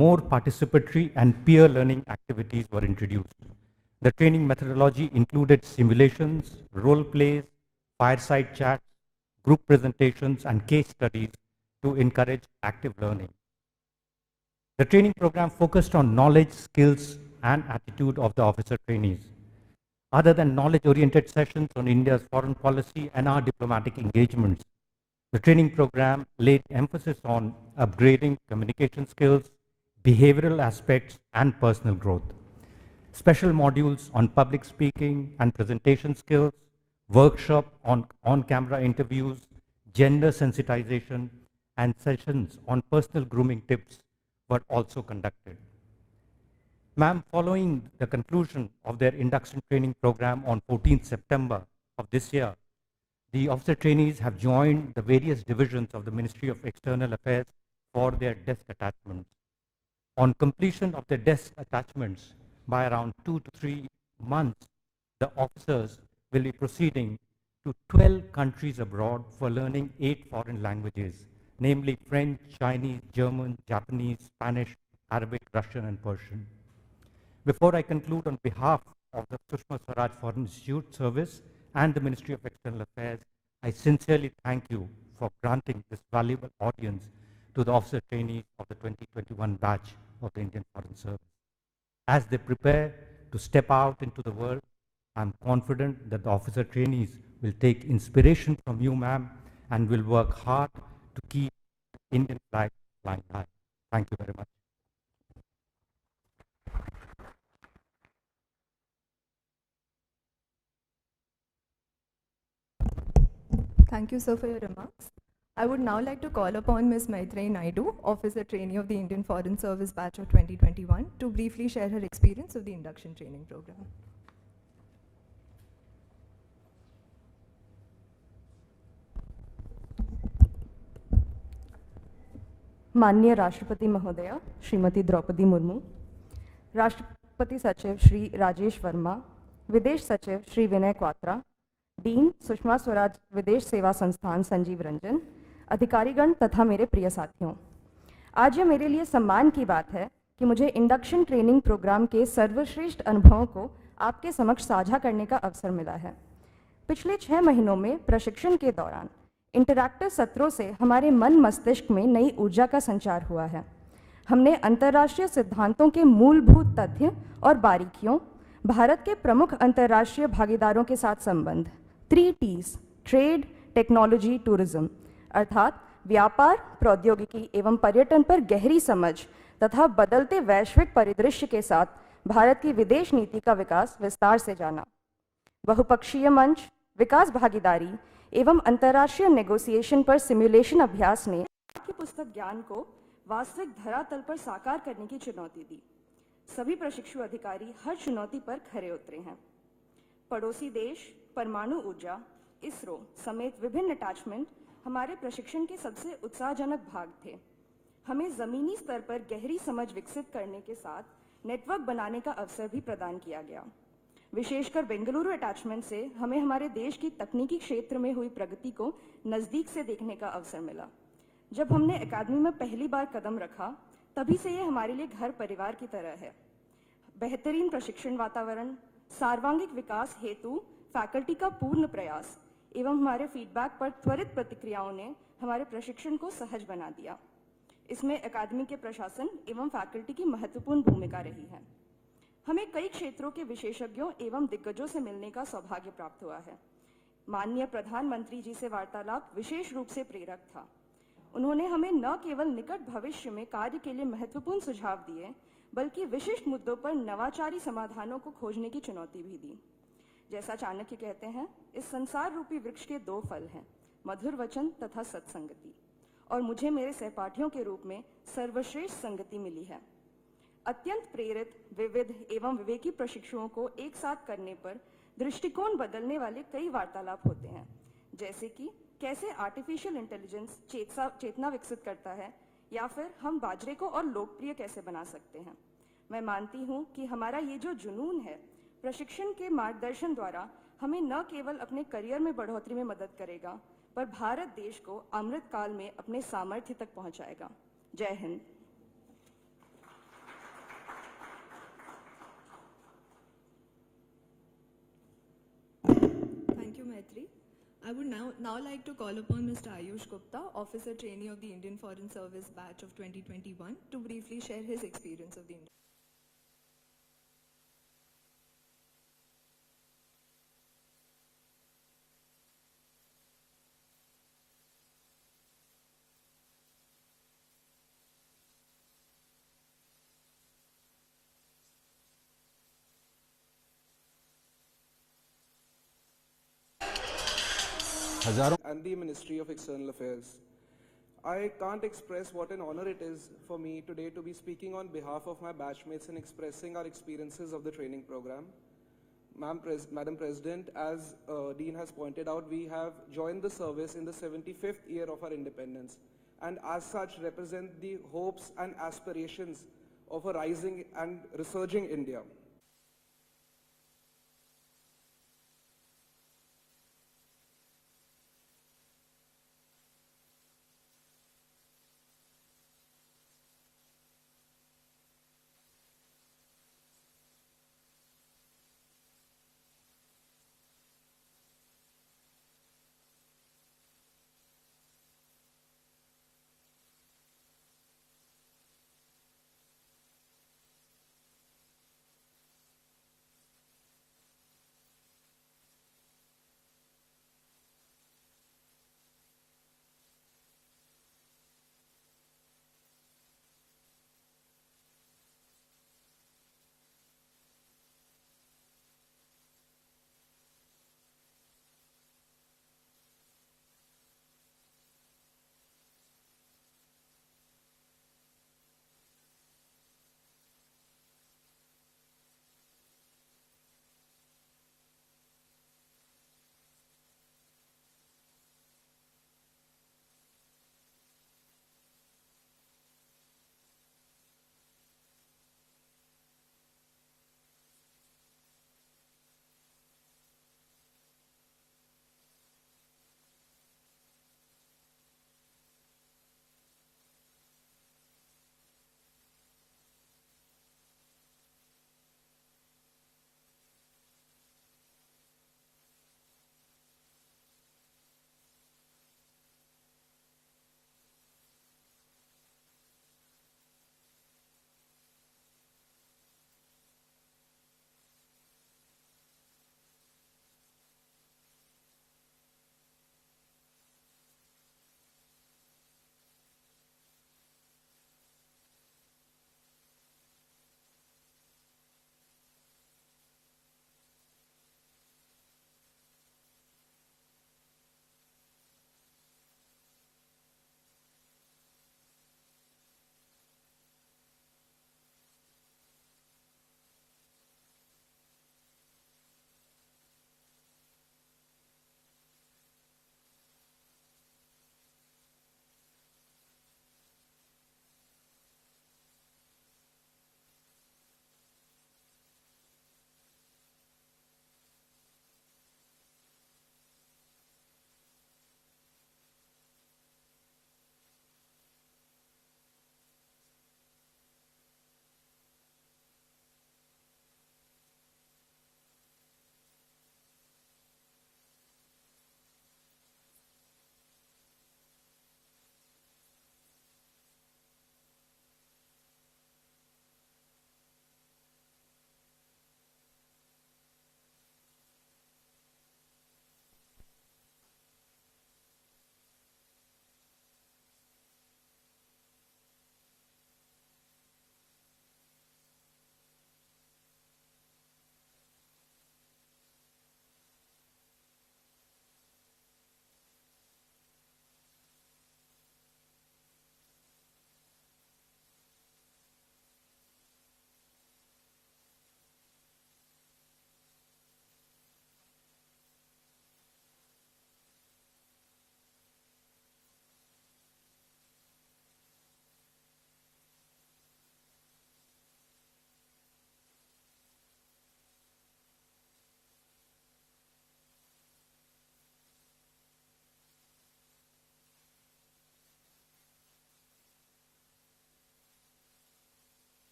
more participatory and peer learning activities were introduced. The training methodology included simulations, role plays, fireside chats, group presentations, and case studies to encourage active learning. The training program focused on knowledge, skills, and attitude of the officer trainees. Other than knowledge-oriented sessions on India's foreign policy and our diplomatic engagements, the training program laid emphasis on upgrading communication skills, behavioral aspects, and personal growth. Special modules on public speaking and presentation skills, workshop on on-camera interviews, gender sensitization, and sessions on personal grooming tips were also conducted. Ma'am, following the conclusion of their induction training program on 14th September of this year, the officer trainees have joined the various divisions of the Ministry of External Affairs for their desk attachments. On completion of their desk attachments by around 2 to 3 months, the officers will be proceeding to 12 countries abroad for learning 8 foreign languages, namely French, Chinese, German, Japanese, Spanish, Arabic, Russian, and Persian. Before I conclude, on behalf of the Sushma Swaraj Foreign Institute Service and the Ministry of External Affairs, I sincerely thank you for granting this valuable audience to the officer trainees of the 2021 batch of the Indian Foreign Service. As they prepare to step out into the world, I'm confident that the officer trainees will take inspiration from you, ma'am, and will work hard to keep the Indian flag flying high. Thank you very much. Thank you, sir, for your remarks. I would now like to call upon Ms. Maitreyi Naidu, Officer Trainee of the Indian Foreign Service Batch of 2021, to briefly share her experience of the induction training program. माननीय राष्ट्रपति महोदया श्रीमती द्रौपदी मुर्मू, राष्ट्रपति सचिव श्री राजेश वर्मा, विदेश सचिव श्री विनय Kwatra, dean Sushma Swaraj विदेश सेवा संस्थान संजीव रंजन, अधिकारीगण तथा मेरे प्रिय साथियों, आज यह मेरे लिए सम्मान की बात है कि मुझे इंडक्शन ट्रेनिंग प्रोग्राम के सर्वश्रेष्ठ अनुभवों को आपके समक्ष साझा करने का अवसर मिला है। पिछले 6 महीनों में प्रशिक्षण के दौरान इंटरैक्टिव सत्रों से हमारे मन मस्तिष्क में नई ऊर्जा का संचार हुआ है। हमने अंतर्राष्ट्रीय सिद्धांतों के मूलभूत तथ्य और बारीकियों, भारत के प्रमुख अंतर्राष्ट्रीय भागीदारों के साथ संबंध, 3 T's, ट्रेड, टेक्नोलॉजी, टूरिज्म, अर्थात व्यापार, प्रौद्योगिकी एवं पर्यटन पर गहरी समझ तथा बदलते वैश्विक परिदृश्य के साथ भारत की विदेश नीति का विकास विस्तार से जाना। बहुपक्षीय मंच, विकास भागीदारी एवं अंतर्राष्ट्रीय नेगोशिएशन पर सिमुलेशन अभ्यास ने की पुस्तक ज्ञान को वास्तविक धरातल पर साकार करने की चुनौती दी। सभी प्रशिक्षु अधिकारी हर चुनौती पर खरे उतरे हैं। पड़ोसी देश, परमाणु ऊर्जा, इसरो समेत विभिन्न अटैचमेंट हमारे प्रशिक्षण के सबसे उत्साहजनक भाग थे। हमें जमीनी स्तर पर गहरी समझ विकसित करने के साथ नेटवर्क बनाने का अवसर भी प्रदान किया गया। विशेषकर बेंगलुरु अटैचमेंट से हमें हमारे देश की तकनीकी क्षेत्र में हुई प्रगति को नज़दीक से देखने का अवसर मिला। जब हमने अकादमी में पहली बार कदम रखा, तभी से ये हमारे लिए घर परिवार की तरह है। बेहतरीन प्रशिक्षण वातावरण, सर्वांगीण विकास हेतु फैकल्टी का पूर्ण प्रयास एवं हमारे फीडबैक पर त्वरित प्रतिक्रियाओं ने हमारे प्रशिक्षण को सहज बना दिया। इसमें अकादमी के प्रशासन एवं फैकल्टी की महत्वपूर्ण भूमिका रही है। हमें कई क्षेत्रों के विशेषज्ञों एवं दिग्गजों से मिलने का सौभाग्य प्राप्त हुआ है। माननीय प्रधानमंत्री जी से वार्तालाप विशेष रूप से प्रेरक था। उन्होंने हमें न केवल निकट भविष्य में कार्य के लिए महत्वपूर्ण सुझाव दिए, बल्कि विशिष्ट मुद्दों पर नवाचारी समाधानों को खोजने की चुनौती भी दी। जैसा चाणक्य कहते हैं, इस संसार रूपी वृक्ष के 2 फल हैं, मधुर वचन तथा सत्संगति, और मुझे मेरे सहपाठियों के रूप में सर्वश्रेष्ठ संगति मिली है। अत्यंत प्रेरित, विविध एवं विवेकी प्रशिक्षुओं को एक साथ करने पर दृष्टिकोण बदलने वाले कई वार्तालाप होते हैं, जैसे कि कैसे आर्टिफिशियल इंटेलिजेंस चेतना विकसित करता है, या फिर हम बाजरे को और लोकप्रिय कैसे बना सकते हैं। मैं मानती हूँ कि हमारा ये जो जुनून है, प्रशिक्षण के मार्गदर्शन द्वारा हमें न केवल अपने करियर में बढ़ोतरी में मदद करेगा, पर भारत देश को अमृत काल में अपने सामर्थ्य तक पहुंचाएगा। जय Hind. country. I would now like to call upon Mr. Ayush Gupta, Officer Trainee of the Indian Foreign Service Batch of 2021, to briefly share his experience of the induction. And the Ministry of External Affairs. I can't express what an honor it is for me today to be speaking on behalf of my batchmates and expressing our experiences of the training program. Madam President, as Dean has pointed out, we have joined the service in the 75th year of our independence, and as such represent the hopes and aspirations of a rising and resurging India.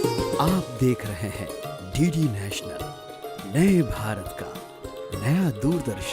आप देख रहे हैं DD national, नए भारत का नया दूरदर्शन।